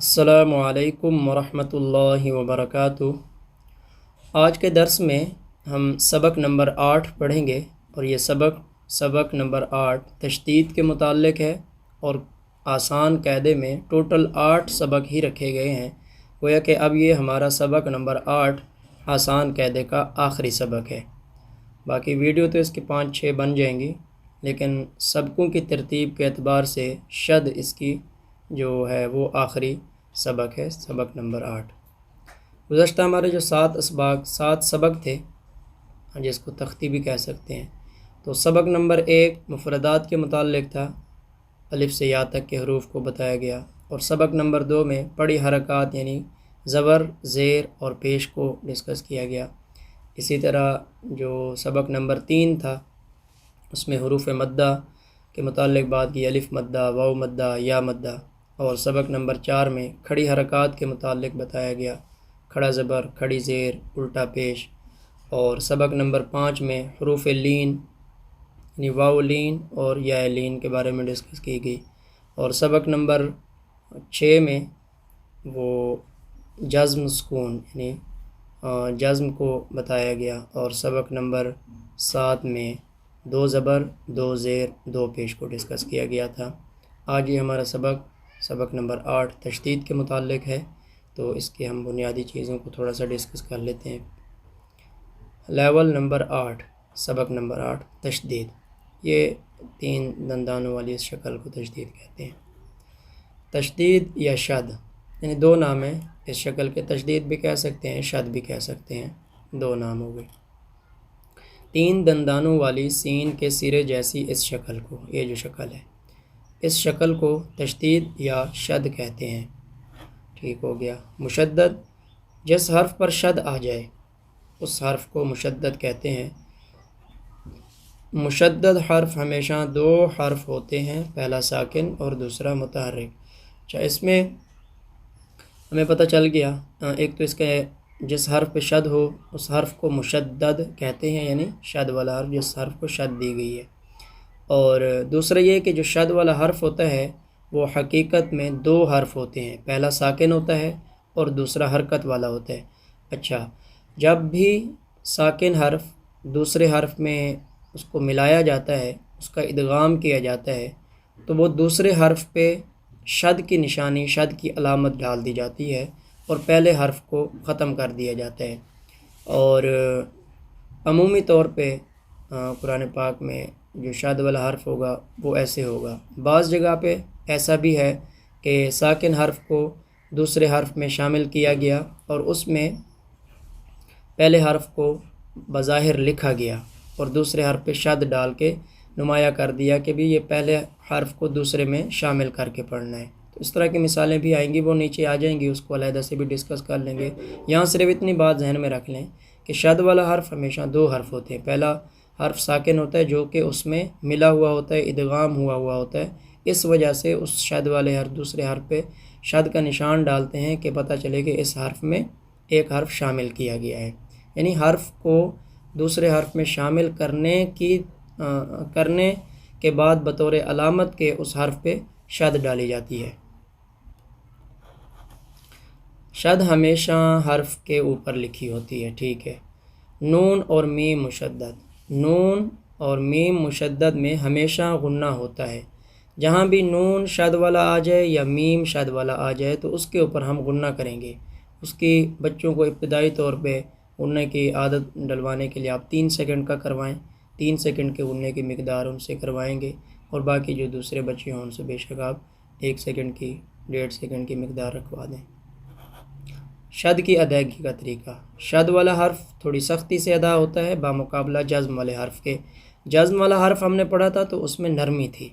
السلام علیکم ورحمۃ اللہ وبرکاتہ۔ آج کے درس میں ہم سبق نمبر 8 پڑھیں گے، اور یہ سبق نمبر 8 تشدید کے متعلق ہے، اور آسان قاعدے میں ٹوٹل 8 سبق ہی رکھے گئے ہیں، گویا کہ اب یہ ہمارا سبق نمبر 8 آسان قاعدے کا آخری سبق ہے۔ باقی ویڈیو تو اس کی 5-6 بن جائیں گی، لیکن سبقوں کی ترتیب کے اعتبار سے شد اس کی جو ہے وہ آخری سبق ہے، سبق نمبر 8۔ گزشتہ ہمارے جو 7 سبق تھے، جس کو تختی بھی کہہ سکتے ہیں، تو سبق نمبر 1 مفردات کے متعلق تھا، الف سے یا تک کے حروف کو بتایا گیا، اور سبق نمبر 2 میں پڑھی حرکات یعنی زبر، زیر اور پیش کو ڈسکس کیا گیا۔ اسی طرح جو سبق نمبر 3 تھا، اس میں حروف مدہ کے متعلق بات کی، الف مدہ، واو مدہ، یا مدہ، اور سبق نمبر 4 میں کھڑی حرکات کے متعلق بتایا گیا، کھڑا زبر، کھڑی زیر، الٹا پیش، اور سبق نمبر 5 میں حروف لین یعنی واو لین اور یا لین کے بارے میں ڈسکس کی گئی، اور سبق نمبر 6 میں وہ جزم سکون یعنی جزم کو بتایا گیا، اور سبق نمبر 7 میں 2 زبر، 2 زیر، 2 پیش کو ڈسکس کیا گیا تھا۔ آج یہ ہمارا سبق نمبر 8 تشدید کے متعلق ہے، تو اس کے ہم بنیادی چیزوں کو تھوڑا سا ڈسکس کر لیتے ہیں۔ لیول نمبر 8، سبق نمبر 8 تشدید، یہ 3 دندانوں والی اس شکل کو تشدید کہتے ہیں۔ تشدید یا شد یعنی 2 نام ہیں اس شکل کے، تشدید بھی کہہ سکتے ہیں، شد بھی کہہ سکتے ہیں، 2 نام ہو گئے۔ 3 دندانوں والی سین کے سرے جیسی اس شکل کو، یہ جو شکل ہے، اس شکل کو تشدید یا شد کہتے ہیں۔ ٹھیک ہو گیا۔ مشدد، جس حرف پر شد آ جائے اس حرف کو مشدد کہتے ہیں۔ مشدد حرف ہمیشہ 2 حرف ہوتے ہیں، پہلا ساکن اور دوسرا متحرک۔ اچھا، اس میں ہمیں پتہ چل گیا، ایک تو اس کے جس حرف پہ شد ہو اس حرف کو مشدد کہتے ہیں، یعنی شد والا حرف جس حرف کو شد دی گئی ہے، اور دوسرا یہ کہ جو شد والا حرف ہوتا ہے وہ حقیقت میں 2 حرف ہوتے ہیں، پہلا ساکن ہوتا ہے اور دوسرا حرکت والا ہوتا ہے۔ اچھا، جب بھی ساکن حرف دوسرے حرف میں اس کو ملایا جاتا ہے، اس کا ادغام کیا جاتا ہے، تو وہ دوسرے حرف پہ شد کی نشانی، شد کی علامت ڈال دی جاتی ہے، اور پہلے حرف کو ختم کر دیا جاتا ہے۔ اور عمومی طور پہ قرآن پاک میں جو شد والا حرف ہوگا وہ ایسے ہوگا۔ بعض جگہ پہ ایسا بھی ہے کہ ساکن حرف کو دوسرے حرف میں شامل کیا گیا، اور اس میں پہلے حرف کو بظاہر لکھا گیا اور دوسرے حرف پہ شد ڈال کے نمایاں کر دیا کہ بھی یہ پہلے حرف کو دوسرے میں شامل کر کے پڑھنا ہے۔ تو اس طرح کی مثالیں بھی آئیں گی، وہ نیچے آ جائیں گی، اس کو علیحدہ سے بھی ڈسکس کر لیں گے۔ یہاں صرف اتنی بات ذہن میں رکھ لیں کہ شد والا حرف ہمیشہ 2 حرف ہوتے ہیں، پہلا حرف ساکن ہوتا ہے جو کہ اس میں ملا ہوا ہوتا ہے، ادغام ہوا ہوتا ہے، اس وجہ سے اس شد والے حرف دوسرے حرف پہ شد کا نشان ڈالتے ہیں کہ پتہ چلے کہ اس حرف میں ایک حرف شامل کیا گیا ہے، یعنی حرف کو دوسرے حرف میں شامل کرنے کے بعد بطور علامت کے اس حرف پہ شد ڈالی جاتی ہے۔ شد ہمیشہ حرف کے اوپر لکھی ہوتی ہے، ٹھیک ہے۔ نون اور میم مشدد، نون اور میم مشدد میں ہمیشہ غنہ ہوتا ہے۔ جہاں بھی نون شد والا آ جائے یا میم شد والا آ جائے تو اس کے اوپر ہم غنہ کریں گے۔ اس کی بچوں کو ابتدائی طور پہ غنہ کی عادت ڈلوانے کے لیے آپ 3 سیکنڈ کا کروائیں، 3 سیکنڈ کے غنہ کی مقدار ان سے کروائیں گے، اور باقی جو دوسرے بچے ہوں ان سے بے شک آپ 1 سیکنڈ کی، 1.5 سیکنڈ کی مقدار رکھوا دیں۔ شد کی ادائیگی کا طریقہ، شد والا حرف تھوڑی سختی سے ادا ہوتا ہے بامقابلہ جزم والے حرف کے۔ جزم والا حرف ہم نے پڑھا تھا تو اس میں نرمی تھی،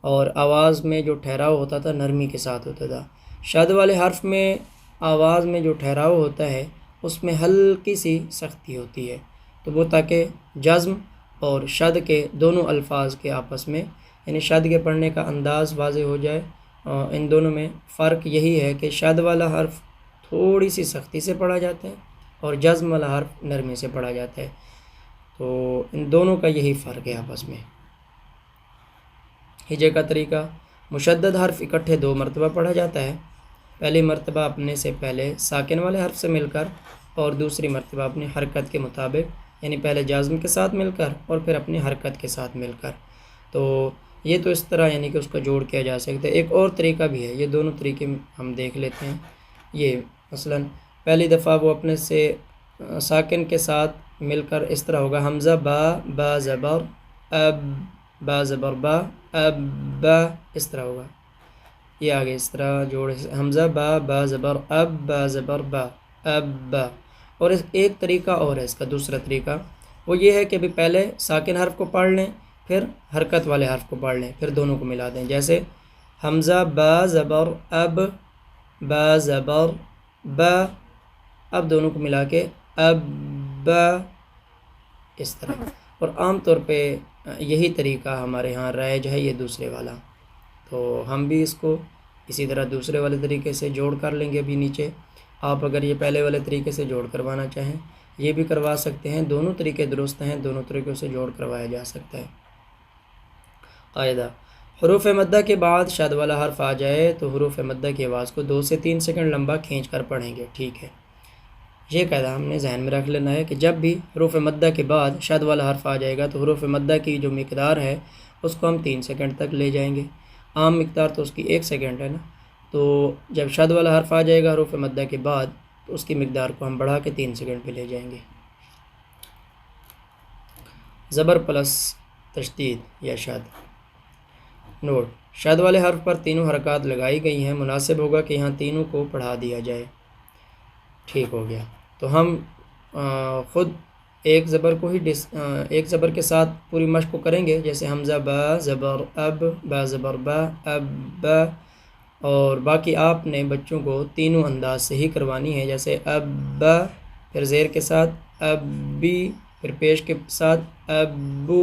اور آواز میں جو ٹھہراؤ ہوتا تھا نرمی کے ساتھ ہوتا تھا۔ شد والے حرف میں آواز میں جو ٹھہراؤ ہوتا ہے اس میں ہلکی سی سختی ہوتی ہے، تو وہ تاکہ جزم اور شد کے دونوں الفاظ کے آپس میں یعنی شد کے پڑھنے کا انداز واضح ہو جائے۔ ان دونوں میں فرق یہی ہے کہ شد والا حرف تھوڑی سی سختی سے پڑھا جاتا ہے اور جزم والا حرف نرمی سے پڑھا جاتا ہے، تو ان دونوں کا یہی فرق ہے آپس میں۔ ہجے کا طریقہ، مشدد حرف اکٹھے 2 مرتبہ پڑھا جاتا ہے، پہلی مرتبہ اپنے سے پہلے ساکن والے حرف سے مل کر اور دوسری مرتبہ اپنی حرکت کے مطابق، یعنی پہلے جازم کے ساتھ مل کر اور پھر اپنی حرکت کے ساتھ مل کر۔ تو یہ تو اس طرح یعنی کہ اس کا جوڑ کیا جا سکتا ہے۔ ایک اور طریقہ بھی ہے، یہ دونوں طریقے ہم دیکھ لیتے ہیں۔ یہ مثلاً پہلی دفعہ وہ اپنے سے ساکن کے ساتھ مل کر اس طرح ہوگا، حمزہ با، با زبر اب، با زبر با اب، با، اس طرح ہوگا۔ یہ آگے اس طرح جوڑ، حمزہ با، با زبر اب، با زبر با اب، با۔ اور ایک طریقہ اور ہے اس کا، دوسرا طریقہ وہ یہ ہے کہ بھی پہلے ساکن حرف کو پڑھ لیں، پھر حرکت والے حرف کو پڑھ لیں، پھر دونوں کو ملا دیں۔ جیسے حمزہ با زبر اب، با زبر با، اب دونوں کو ملا کے اب، با، اس طرح۔ اور عام طور پہ یہی طریقہ ہمارے ہاں رائج ہے، یہ دوسرے والا۔ تو ہم بھی اس کو اسی طرح دوسرے والے طریقے سے جوڑ کر لیں گے۔ ابھی نیچے آپ اگر یہ پہلے والے طریقے سے جوڑ کروانا چاہیں یہ بھی کروا سکتے ہیں، دونوں طریقے درست ہیں، دونوں طریقوں سے جوڑ کروایا جا سکتا ہے۔ قاعدہ: حروف مدہ کے بعد شد والا حرف آ جائے تو حروف مدہ کی آواز کو 2 سے 3 سیکنڈ لمبا کھینچ کر پڑھیں گے، ٹھیک ہے؟ یہ قاعدہ ہم نے ذہن میں رکھ لینا ہے کہ جب بھی حروف مدہ کے بعد شد والا حرف آ جائے گا تو حروف مدہ کی جو مقدار ہے اس کو ہم 3 سیکنڈ تک لے جائیں گے۔ عام مقدار تو اس کی 1 سیکنڈ ہے نا، تو جب شد والا حرف آ جائے گا حروف مدہ کے بعد تو اس کی مقدار کو ہم بڑھا کے 3 سیکنڈ پہ لے جائیں گے۔ زبر پلس تشدید یا شد۔ نوٹ: شد والے حرف پر تینوں حرکات لگائی گئی ہیں، مناسب ہوگا کہ یہاں تینوں کو پڑھا دیا جائے۔ ٹھیک ہو گیا، تو ہم خود ایک زبر کو ہی ایک زبر کے ساتھ پوری مشق کو کریں گے، جیسے حمزہ با زبر اب، با زبر با اب، با، اور باقی آپ نے بچوں کو تینوں انداز سے ہی کروانی ہے، جیسے اب با، پھر زیر کے ساتھ اب بی، پھر پیش کے ساتھ ابو،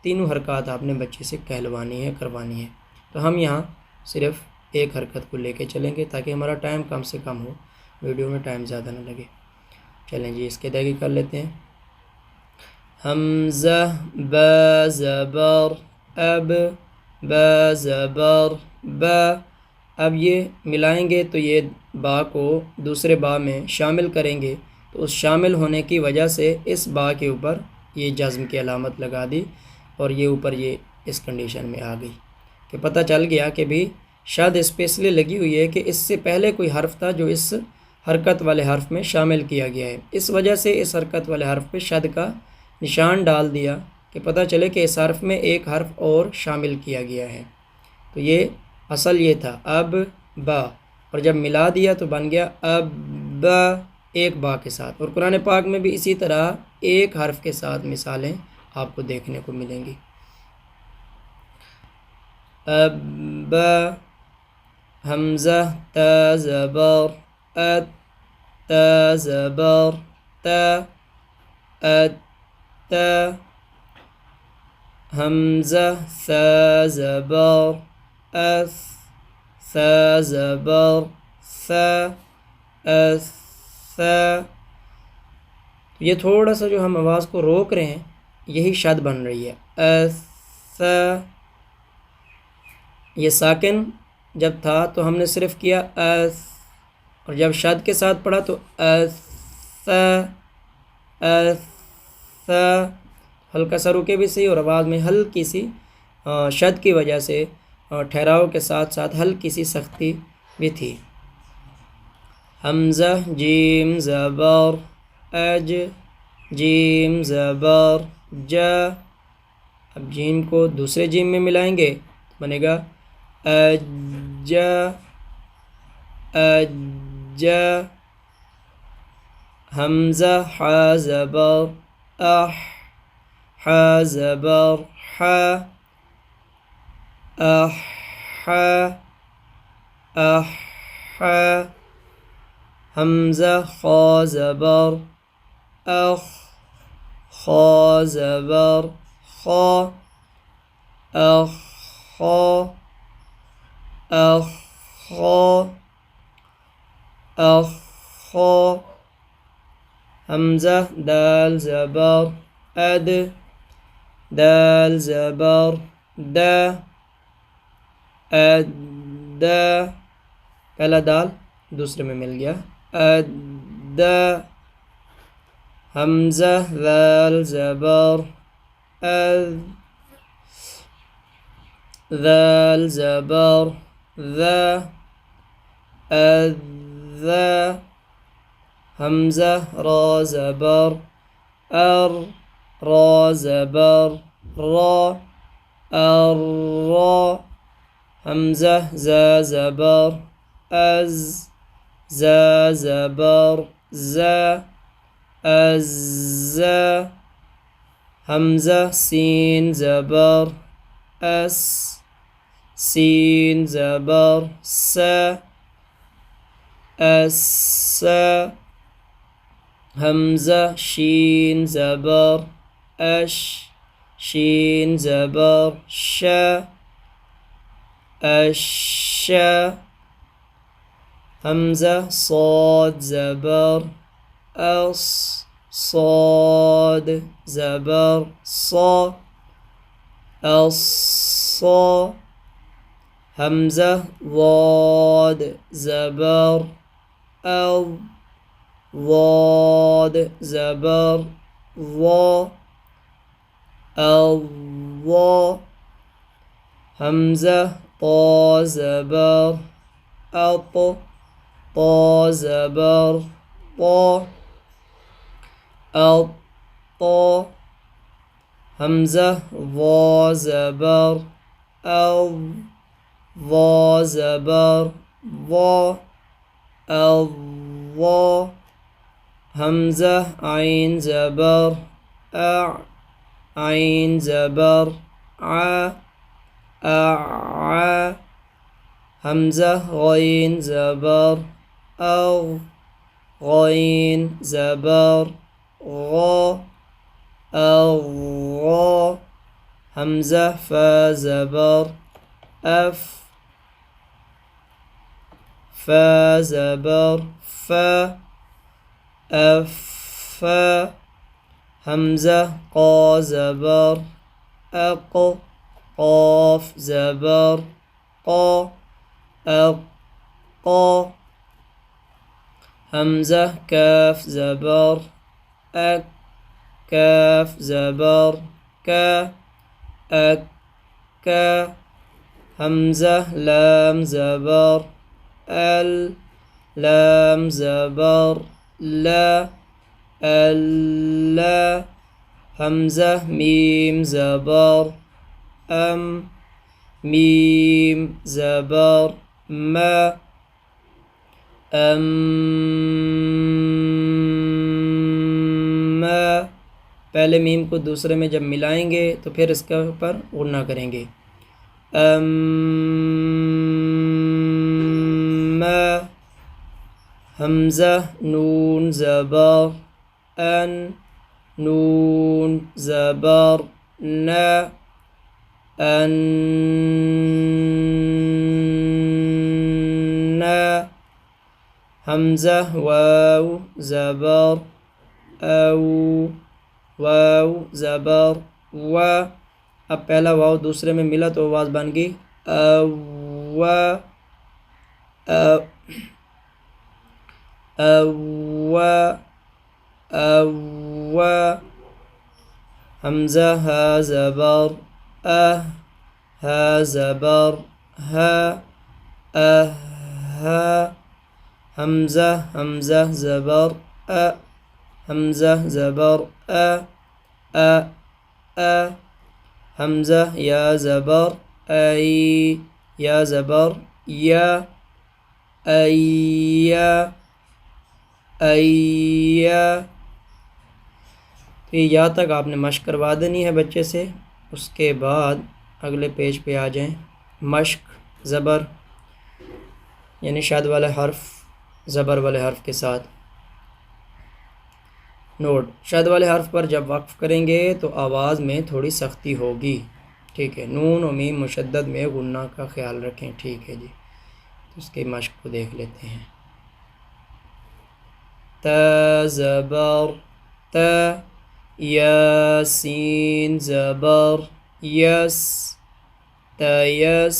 تینوں حرکات آپ نے بچے سے کہلوانی ہے، کروانی ہے۔ تو ہم یہاں صرف ایک حرکت کو لے کے چلیں گے تاکہ ہمارا ٹائم کم سے کم ہو، ویڈیو میں ٹائم زیادہ نہ لگے۔ چلیں جی اس کے ادائیگی کر لیتے ہیں۔ حمزہ با زبر اب، با زبر با، اب یہ ملائیں گے تو یہ با کو دوسرے با میں شامل کریں گے، تو اس شامل ہونے کی وجہ سے اس با کے اوپر یہ جزم کی علامت لگا دی اور یہ اوپر یہ اس کنڈیشن میں آ گئی کہ پتہ چل گیا کہ بھی شد اس پہ اس لیے لگی ہوئی ہے کہ اس سے پہلے کوئی حرف تھا جو اس حرکت والے حرف میں شامل کیا گیا ہے، اس وجہ سے اس حرکت والے حرف پہ شد کا نشان ڈال دیا کہ پتہ چلے کہ اس حرف میں ایک حرف اور شامل کیا گیا ہے۔ تو یہ اصل یہ تھا اب با، اور جب ملا دیا تو بن گیا اب با ایک با کے ساتھ۔ اور قرآن پاک میں بھی اسی طرح ایک حرف کے ساتھ مثالیں آپ کو دیکھنے کو ملیں گی۔ اب با، حمزہ تا زبر ات، تا زبر تا ات تا، حمزہ ثا زبر اث، ثا زبر ثا اث ثا۔ یہ تھوڑا سا جو ہم آواز کو روک رہے ہیں یہی شد بن رہی ہے، اث ثا۔ یہ ساکن جب تھا تو ہم نے صرف کیا اث، اور جب شد کے ساتھ پڑھا تو اث ثا اث ثا، ہلکا سا رکے بھی صحیح اور آواز میں ہلکی سی شد کی وجہ سے ٹھہراؤ کے ساتھ ساتھ ہلکی سی سختی بھی تھی۔ حمزہ جیم زبر اج، جیم زبر جا، اب جیم کو دوسرے جیم میں ملائیں گے تو بنے گا اجا اجا۔ حمزہ حا زبر اح، حا زبر حا احا احا۔ حمزہ خا زبر اخ، خا زبر خا اخا اخا اخا۔ حمزہ دال زبر اد، دال زبر دا ادا، پہلا دال دوسرے میں مل گیا. اد حمزہ ذال زبر اذ ذال زبر ذا اذا حمزہ را زبر ار را زبر را الرا حمزہ زا زبر از زا زبر زا الزا حمزہ سین زبر اس سین زبر سا السا حمزہ شین زبر اش شین زبر شا الشا حمزہ صاد زبر اص صاد زبر صا الصا حمزہ ضاد زبر ال ضاد زبر ضا الضا حمزہ طا زبر اط طا زبر طا الطا حمزہ ضا زبر ال ضا زبر ضا الضا حمزہ عین زبر عین زبر حمزہ غین زبر غین زبر غا الغا حمزہ فا زبر فا زبر فا حمزہ قا زبر اق قاف زبر قا اقا حمزہ کاف زبر اک کاف زبر کا اکا حمزہ لام زبر ال لام زبر لا اللا حمزہ میم زبر میم زبر ما پہلے میم کو دوسرے میں جب ملائیں گے تو پھر اس کے اوپر غنہ کریں گے. حمزہ نون زبر ان نون زبر نا النا حمزہ واو زبر او واو زبر و. اب پہلا واو دوسرے میں ملا تو آواز بن گئی او حمزہ ہا زبر ہا زبر ہا حمزہ زبر حمزہ زبر حمزہ یا زبر یا زبر یا تو یا تک آپ نے مشق کروا دینی ہے بچے سے. اس کے بعد اگلے پیج پہ آ جائیں. مشق زبر یعنی شد والے حرف زبر والے حرف کے ساتھ. نوٹ: شد والے حرف پر جب وقف کریں گے تو آواز میں تھوڑی سختی ہوگی. ٹھیک ہے. نون و میم مشدد میں غنہ کا خیال رکھیں. ٹھیک ہے جی. تو اس کے مشق کو دیکھ لیتے ہیں. تا زبر تا یاسین زبر یس تیس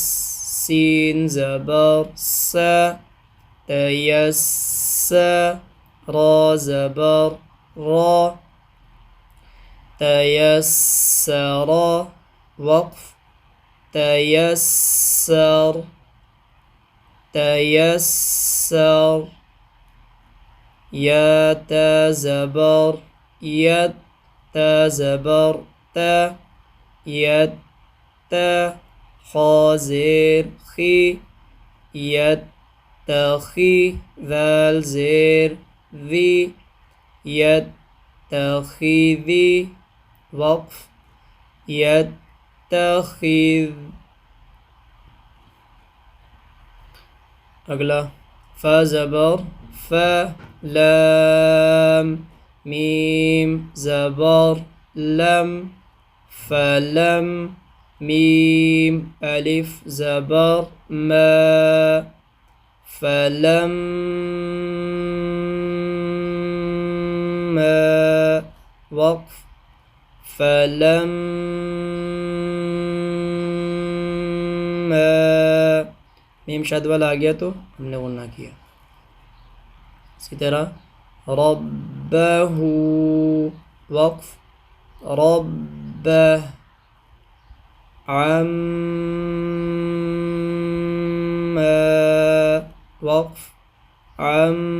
سین زبر سا تيسر زبر را تيسر وقف تيسر تيسر يا زبر يد زبر تا يد خازير خي يتخي ذال زير ذي يتخذي وقف يتخذ. اگلا فا زبر فا لام میم زبر لم فلم میم الف زبر ما فلما وقف فلما میم شد والا آ گیا تو ہم نے غنہ کیا. اسی طرح ربہ وقف ربہ عما وقف عما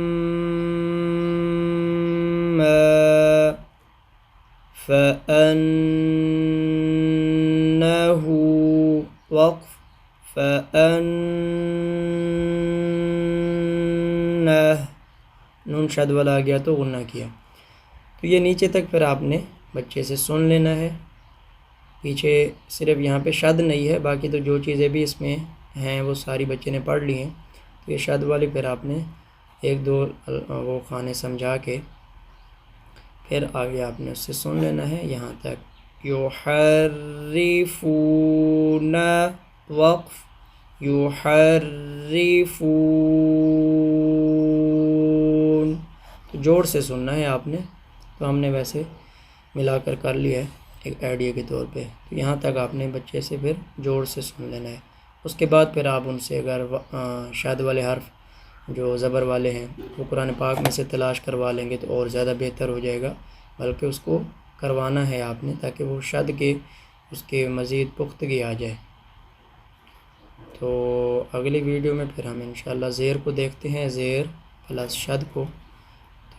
فأنه وقف فأنه نون شد والا آ گیا تو غنہ کیا. تو یہ نیچے تک پھر آپ نے بچے سے سن لینا ہے. پیچھے صرف یہاں پہ شد نہیں ہے، باقی تو جو چیزیں بھی اس میں ہیں وہ ساری بچے نے پڑھ لی ہیں. تو یہ شد والی پھر آپ نے ایک دو وہ خانے سمجھا کے پھر آگے آپ نے اس سے سن لینا ہے یہاں تک. یحرفون وقف یحرفون، تو جوڑ سے سننا ہے آپ نے. تو ہم نے ویسے ملا کر لیا ہے ایک آئیڈیا کے طور پہ. تو یہاں تک آپ نے بچے سے پھر جوڑ سے سن لینا ہے. اس کے بعد پھر آپ ان سے اگر شاد والے حرف جو زبر والے ہیں وہ قرآن پاک میں سے تلاش کروا لیں گے تو اور زیادہ بہتر ہو جائے گا. بلکہ اس کو کروانا ہے آپ نے تاکہ وہ شد کے اس کے مزید پختگی آ جائے. تو اگلی ویڈیو میں پھر ہم انشاءاللہ زیر کو دیکھتے ہیں، زیر پلس شد کو.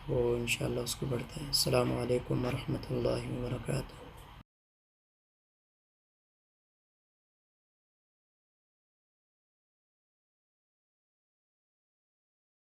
تو انشاءاللہ اس کو پڑھتے ہیں. السلام علیکم ورحمۃ اللہ وبرکاتہ.